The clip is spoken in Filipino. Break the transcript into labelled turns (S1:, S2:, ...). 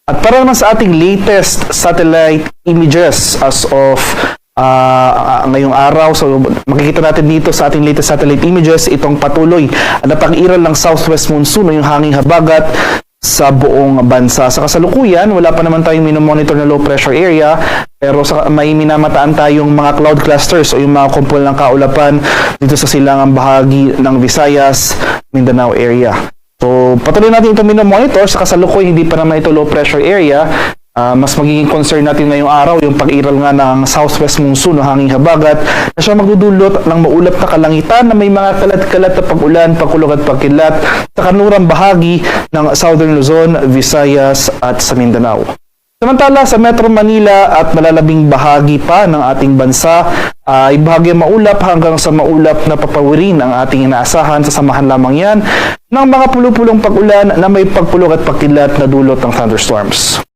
S1: At para naman sa ating latest satellite images as of ngayong araw, so makikita natin dito sa ating latest satellite images itong patuloy na pag-iral ng southwest monsoon o yung hanging habagat sa buong bansa. Sa kasalukuyan, wala pa naman tayong minomonitor na low pressure area, pero may minamataan tayong mga cloud clusters o yung mga kumpol ng kaulapan dito sa silangang bahagi ng Visayas, Mindanao area. So, patuloy natin ito minomonitor. Sa kasalukuyan, hindi pa naman ito low pressure area. Mas magiging concern natin ngayong araw yung pag-iral nga ng southwest monsoon o hanging habagat na siya magdudulot ng maulap na kalangitan na may mga kalat-kalat na pag-ulan, pagkulog at pagkilat sa kanlurang bahagi ng Southern Luzon, Visayas at sa Mindanao. Samantala, sa Metro Manila at malalabing bahagi pa ng ating bansa ay bahagyang maulap hanggang sa maulap na papawirin ang ating inaasahan. Sasamahan lamang yan ng mga pulupulong pag-ulan na may pagpulog at pagkilat na dulot ng thunderstorms.